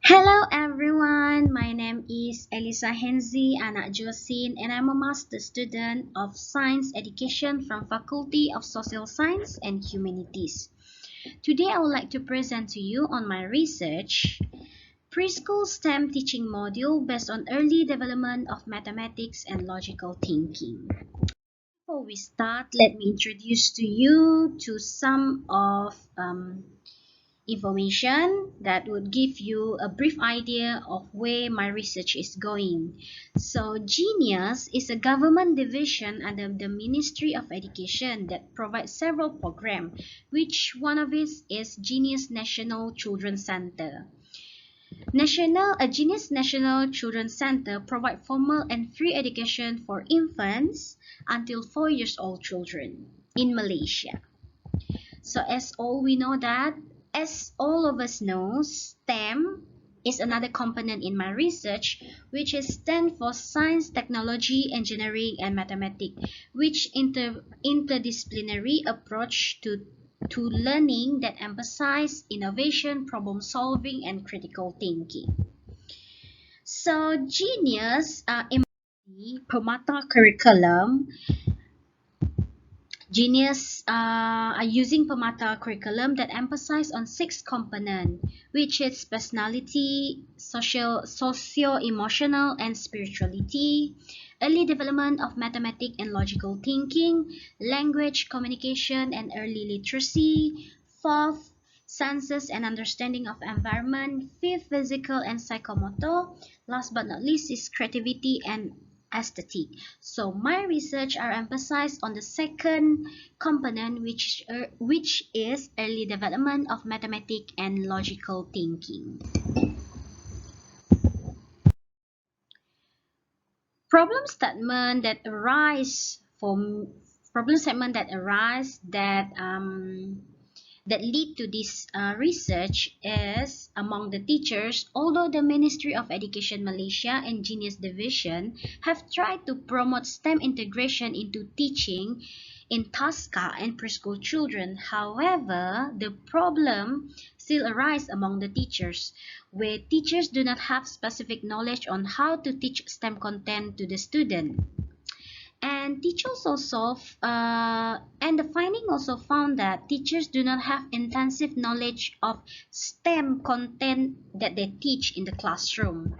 Hello everyone, my name is Elisa Henzi Anak Josin and I'm a master student of Science Education from Faculty of Social Science and Humanities. Today I would like to present to you on my research preschool STEM teaching module based on early development of mathematics and logical thinking. Before we start, let me introduce to you to some of information that would give you a brief idea of where my research is going. So, Genius is a government division under the Ministry of Education that provides several programs, which one of it is Genius National Children's Center. A Genius National Children's Center provides formal and free education for infants until 4 years old children in Malaysia. So as all of us know, STEM is another component in my research, which is stand for Science, Technology, Engineering, and Mathematics, which interdisciplinary approach to learning that emphasize innovation, problem solving, and critical thinking. So Genius Permata curriculum Genius are using Permata curriculum that emphasize on six components, which is personality, socio-emotional, and spirituality, early development of mathematics and logical thinking, language, communication, and early literacy, fourth, senses and understanding of environment, fifth, physical and psychomotor, last but not least is creativity and aesthetic. So my research are emphasized on the second component, which is early development of mathematics and logical thinking. Problem statement that arise from problem statement that arise that lead to this research is among the teachers. Although the Ministry of Education Malaysia and Genius Division have tried to promote STEM integration into teaching in TASCA and preschool children, however, the problem still arises among the teachers, where teachers do not have specific knowledge on how to teach STEM content to the student. And teachers also, and the finding also found that teachers do not have intensive knowledge of STEM content that they teach in the classroom.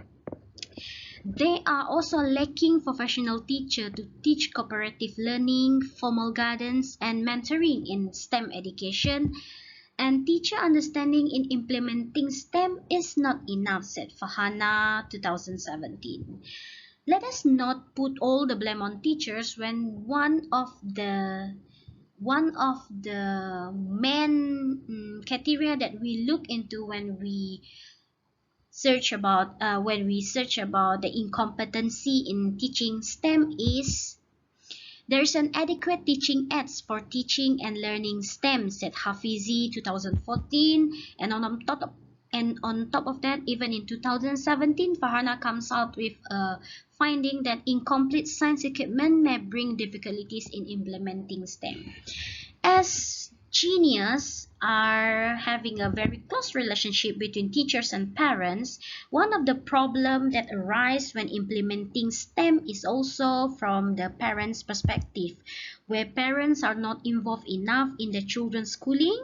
They are also lacking professional teachers to teach cooperative learning, formal guidance, and mentoring in STEM education. And teacher understanding in implementing STEM is not enough, said Fahana 2017. Let us not put all the blame on teachers when one of the main criteria that we look into when we search about the incompetency in teaching STEM is there is an adequate teaching aids for teaching and learning STEM, said Hafizi 2014, and on top of that, even in 2017, Farhana comes out with a finding that incomplete science equipment may bring difficulties in implementing STEM. As Genius are having a very close relationship between teachers and parents, one of the problems that arise when implementing STEM is also from the parents' perspective, where parents are not involved enough in the children's schooling.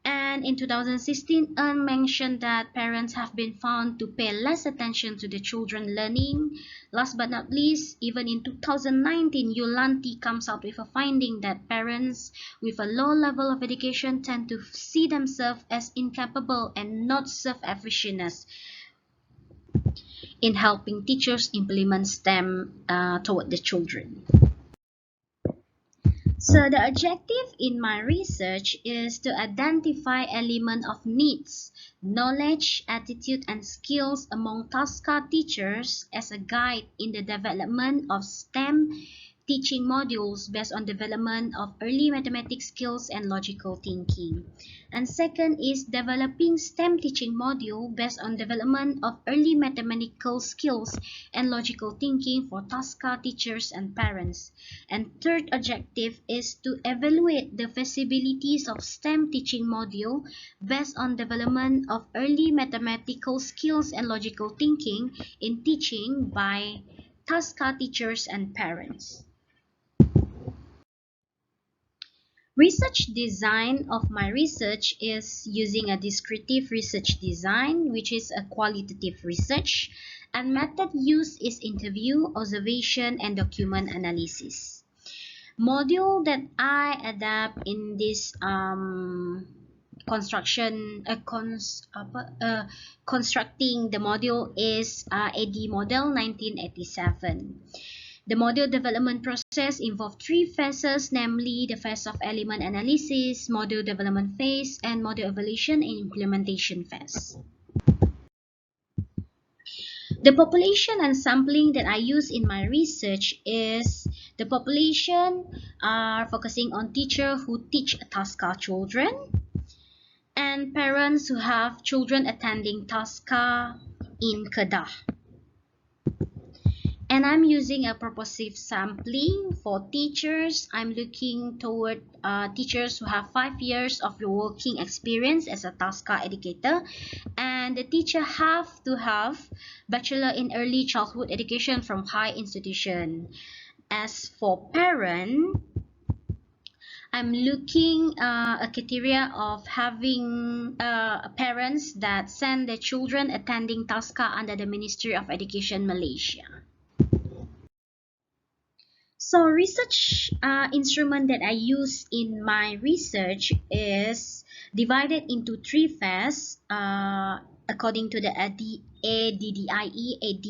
And in 2016, Earn mentioned that parents have been found to pay less attention to the children learning. Last but not least, even in 2019, Yulanti comes out with a finding that parents with a low level of education tend to see themselves as incapable and not self-efficient in helping teachers implement STEM toward the children. So the objective in my research is to identify element of needs, knowledge, attitude, and skills among TASCA teachers as a guide in the development of STEM teaching modules based on development of early mathematics skills and logical thinking. And second is developing STEM teaching module based on development of early mathematical skills and logical thinking for TASCA teachers and parents. And third objective is to evaluate the feasibilities of STEM teaching module based on development of early mathematical skills and logical thinking in teaching by TASCA teachers and parents. Research design of my research is using a descriptive research design, which is a qualitative research, and method used is interview, observation, and document analysis. Module that I adapt in this constructing the module is AD model 1987. The module development process involved three phases, namely the phase of element analysis, module development phase, and module evaluation and implementation phase. The population and sampling that I use in my research is the population are focusing on teachers who teach TASCA children and parents who have children attending TASCA in Kedah. And I'm using a purposive sampling for teachers. I'm looking toward teachers who have 5 years of working experience as a TASCA educator, and the teacher have to have bachelor in early childhood education from high institution. As for parent, I'm looking a criteria of having parents that send their children attending TASCA under the Ministry of Education Malaysia. So research instrument that I use in my research is divided into three phases according to the ADDIE. AD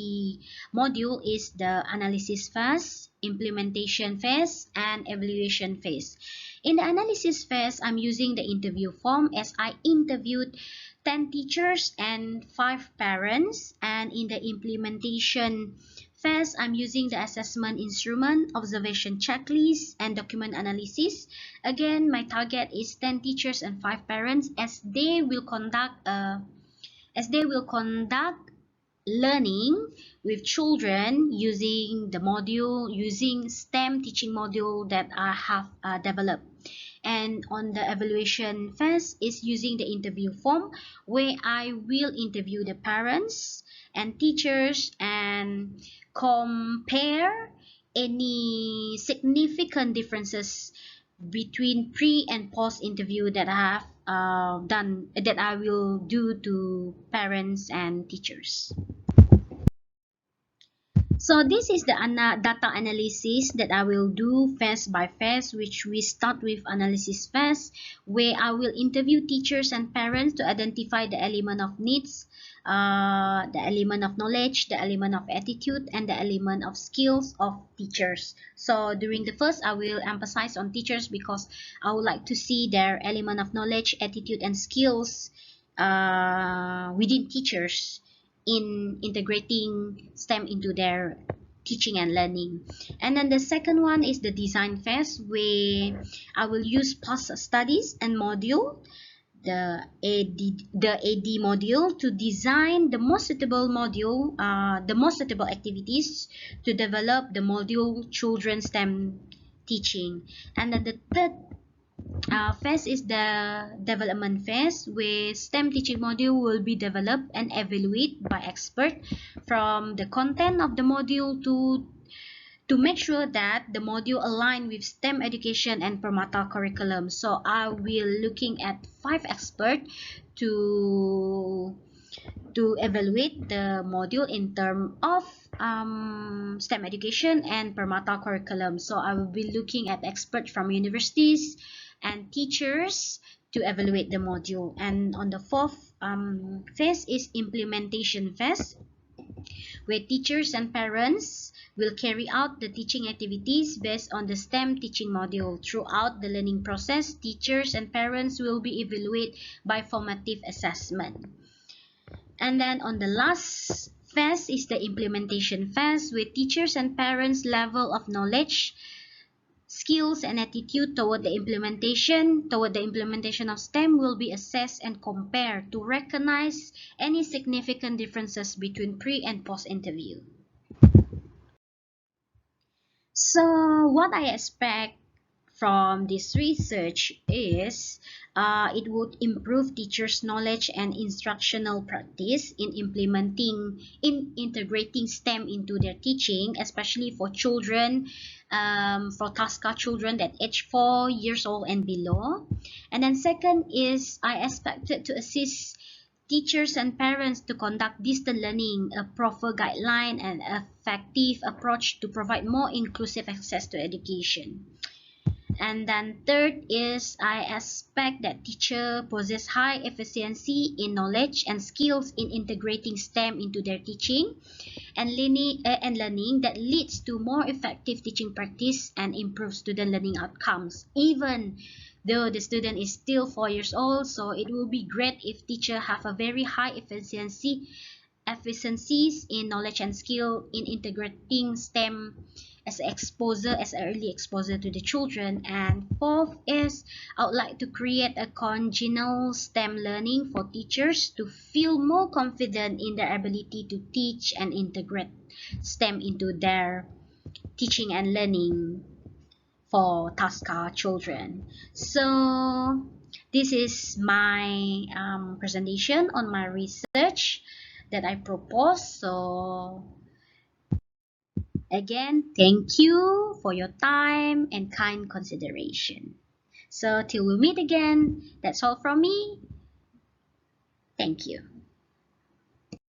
module is the analysis phase, implementation phase, and evaluation phase. In the analysis phase, I'm using the interview form as I interviewed 10 teachers and 5 parents, and in the implementation phase, I'm using the assessment instrument, observation checklist, and document analysis. Again, my target is 10 teachers and 5 parents as they will conduct learning with children using the module, using STEM teaching module that I have developed. And on the evaluation phase is using the interview form where I will interview the parents and teachers and compare any significant differences between pre and post interview that I have that I will do to parents and teachers. So this is the data analysis that I will do phase by phase, which we start with analysis phase, where I will interview teachers and parents to identify the element of needs, the element of knowledge, the element of attitude, and the element of skills of teachers. So during the first, I will emphasize on teachers because I would like to see their element of knowledge, attitude, and skills within teachers in integrating STEM into their teaching and learning. And then the second one is the design phase, where I will use past studies and module, the AD module, to design the most suitable module, the most suitable activities to develop the module children STEM teaching. And then the third phase is the development phase, where STEM teaching module will be developed and evaluated by expert from the content of the module to make sure that the module align with STEM education and Permata curriculum. So I will looking at 5 experts to evaluate the module in terms of STEM education and Permata curriculum. So I will be looking at experts from universities and teachers to evaluate the module. And on the fourth phase is implementation phase, where teachers and parents will carry out the teaching activities based on the STEM teaching module. Throughout the learning process, teachers and parents will be evaluated by formative assessment. And then on the last phase is the implementation phase, where teachers and parents' level of knowledge Skills and attitude toward the implementation of STEM will be assessed and compared to recognize any significant differences between pre and post interview. So what I expect from this research is it would improve teachers' knowledge and instructional practice in integrating STEM into their teaching, especially for children, for TASCA children that age 4 years old and below. And then second is I expected to assist teachers and parents to conduct distant learning, a proper guideline and effective approach to provide more inclusive access to education. And then third is I expect that teacher possess high efficiency in knowledge and skills in integrating STEM into their teaching and learning that leads to more effective teaching practice and improve student learning outcomes, even though the student is still 4 years old. So it will be great if teacher have a very high efficiencies in knowledge and skill in integrating STEM as early exposure to the children. And fourth is I would like to create a congenial STEM learning for teachers to feel more confident in their ability to teach and integrate STEM into their teaching and learning for TASCA children. So this is my presentation on my research that I propose. So again, thank you for your time and kind consideration. So till we meet again, that's all from me. Thank you.